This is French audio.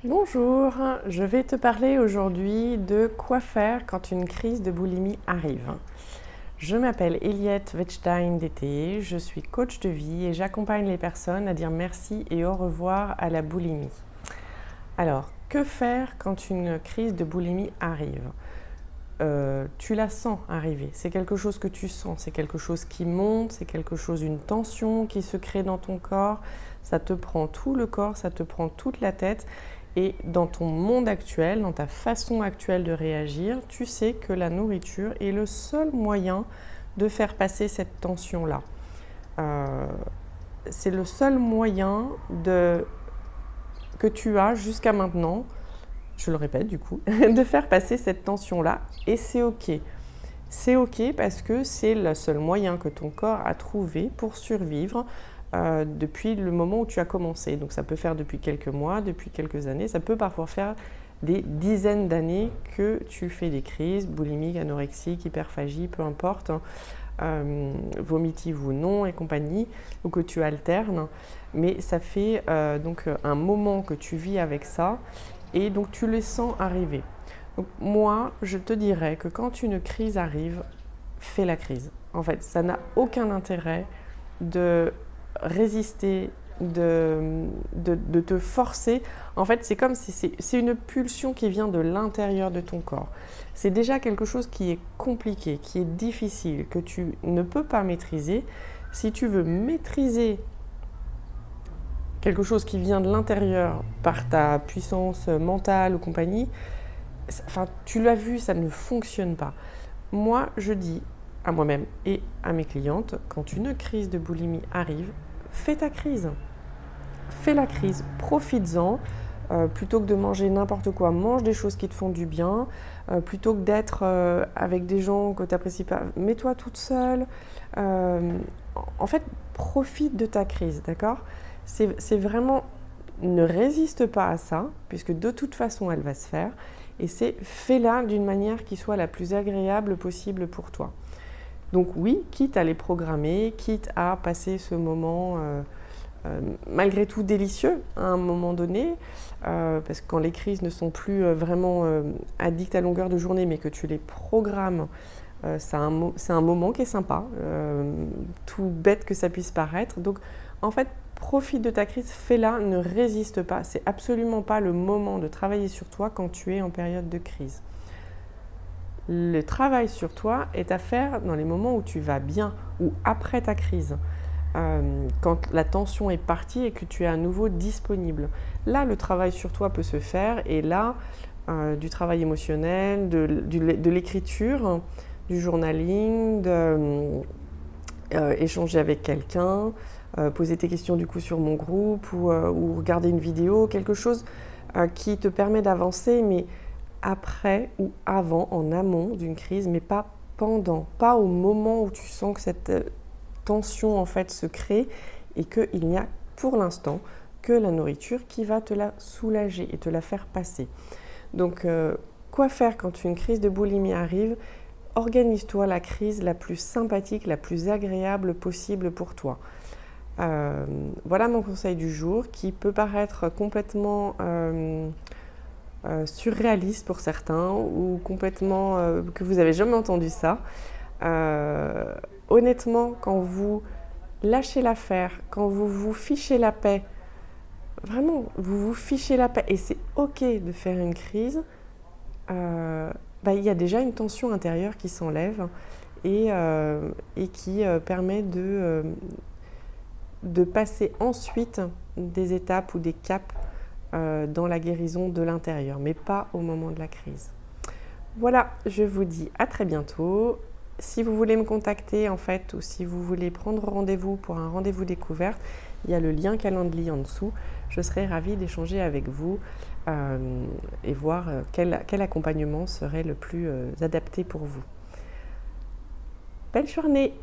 Bonjour, je vais te parler aujourd'hui de quoi faire quand une crise de boulimie arrive. Je m'appelle Eliette Wettstein-Dété, je suis coach de vie et j'accompagne les personnes à dire merci et au revoir à la boulimie. Alors, que faire quand une crise de boulimie arrive ? Tu la sens arriver, c'est quelque chose que tu sens, c'est quelque chose qui monte, c'est quelque chose, une tension qui se crée dans ton corps, ça te prend tout le corps, ça te prend toute la tête. Et dans ton monde actuel, dans ta façon actuelle de réagir, tu sais que la nourriture est le seul moyen de faire passer cette tension-là. C'est le seul moyen que tu as jusqu'à maintenant, je le répète du coup, de faire passer cette tension-là. Et c'est OK. C'est OK parce que c'est le seul moyen que ton corps a trouvé pour survivre depuis le moment où tu as commencé. Donc ça peut faire depuis quelques mois, depuis quelques années, ça peut parfois faire des dizaines d'années que tu fais des crises boulimiques, anorexiques, hyperphagie, peu importe, vomitives ou non et compagnie, ou que tu alternes. Mais ça fait donc un moment que tu vis avec ça et donc tu les sens arriver. Donc moi, je te dirais que quand une crise arrive, fais la crise. En fait, ça n'a aucun intérêt de résister, de te forcer. En fait, c'est comme si c'est une pulsion qui vient de l'intérieur de ton corps. C'est déjà quelque chose qui est compliqué, qui est difficile, que tu ne peux pas maîtriser. Si tu veux maîtriser quelque chose qui vient de l'intérieur par ta puissance mentale ou compagnie, enfin, tu l'as vu, ça ne fonctionne pas. Moi, je dis à moi-même et à mes clientes, quand une crise de boulimie arrive, fais ta crise. Fais la crise, profites-en. Plutôt que de manger n'importe quoi, mange des choses qui te font du bien. Plutôt que d'être avec des gens que tu n'apprécies pas, mets-toi toute seule. En fait, profite de ta crise, d'accord ? C'est vraiment, ne résiste pas à ça, puisque de toute façon, elle va se faire. Et c'est fais-la d'une manière qui soit la plus agréable possible pour toi. Donc oui, quitte à les programmer, quitte à passer ce moment malgré tout délicieux à un moment donné, parce que quand les crises ne sont plus vraiment addictes à longueur de journée, mais que tu les programmes, c'est un moment qui est sympa, tout bête que ça puisse paraître. Donc en fait, profite de ta crise, fais-la, ne résiste pas. C'est absolument pas le moment de travailler sur toi quand tu es en période de crise. Le travail sur toi est à faire dans les moments où tu vas bien ou après ta crise, quand la tension est partie et que tu es à nouveau disponible. Là, le travail sur toi peut se faire et là, du travail émotionnel, de l'écriture, du journaling, échanger avec quelqu'un, poser tes questions du coup sur mon groupe ou regarder une vidéo, quelque chose qui te permet d'avancer, mais après ou avant, en amont d'une crise, mais pas pendant, pas au moment où tu sens que cette tension en fait se crée et qu'il n'y a pour l'instant que la nourriture qui va te la soulager et te la faire passer. Donc, quoi faire quand une crise de boulimie arrive ? Organise-toi la crise la plus sympathique, la plus agréable possible pour toi. Voilà mon conseil du jour qui peut paraître complètement surréaliste pour certains ou complètement que vous n'avez jamais entendu ça. Honnêtement, quand vous lâchez l'affaire, quand vous vous fichez la paix, vraiment, vous vous fichez la paix et c'est OK de faire une crise, il y a déjà une tension intérieure qui s'enlève et qui permet de passer ensuite des étapes ou des caps dans la guérison de l'intérieur, mais pas au moment de la crise. Voilà, je vous dis à très bientôt. Si vous voulez me contacter en fait, ou si vous voulez prendre rendez-vous pour un rendez-vous découverte, il y a le lien Calendly en dessous. Je serai ravie d'échanger avec vous et voir quel accompagnement serait le plus adapté pour vous. Belle journée!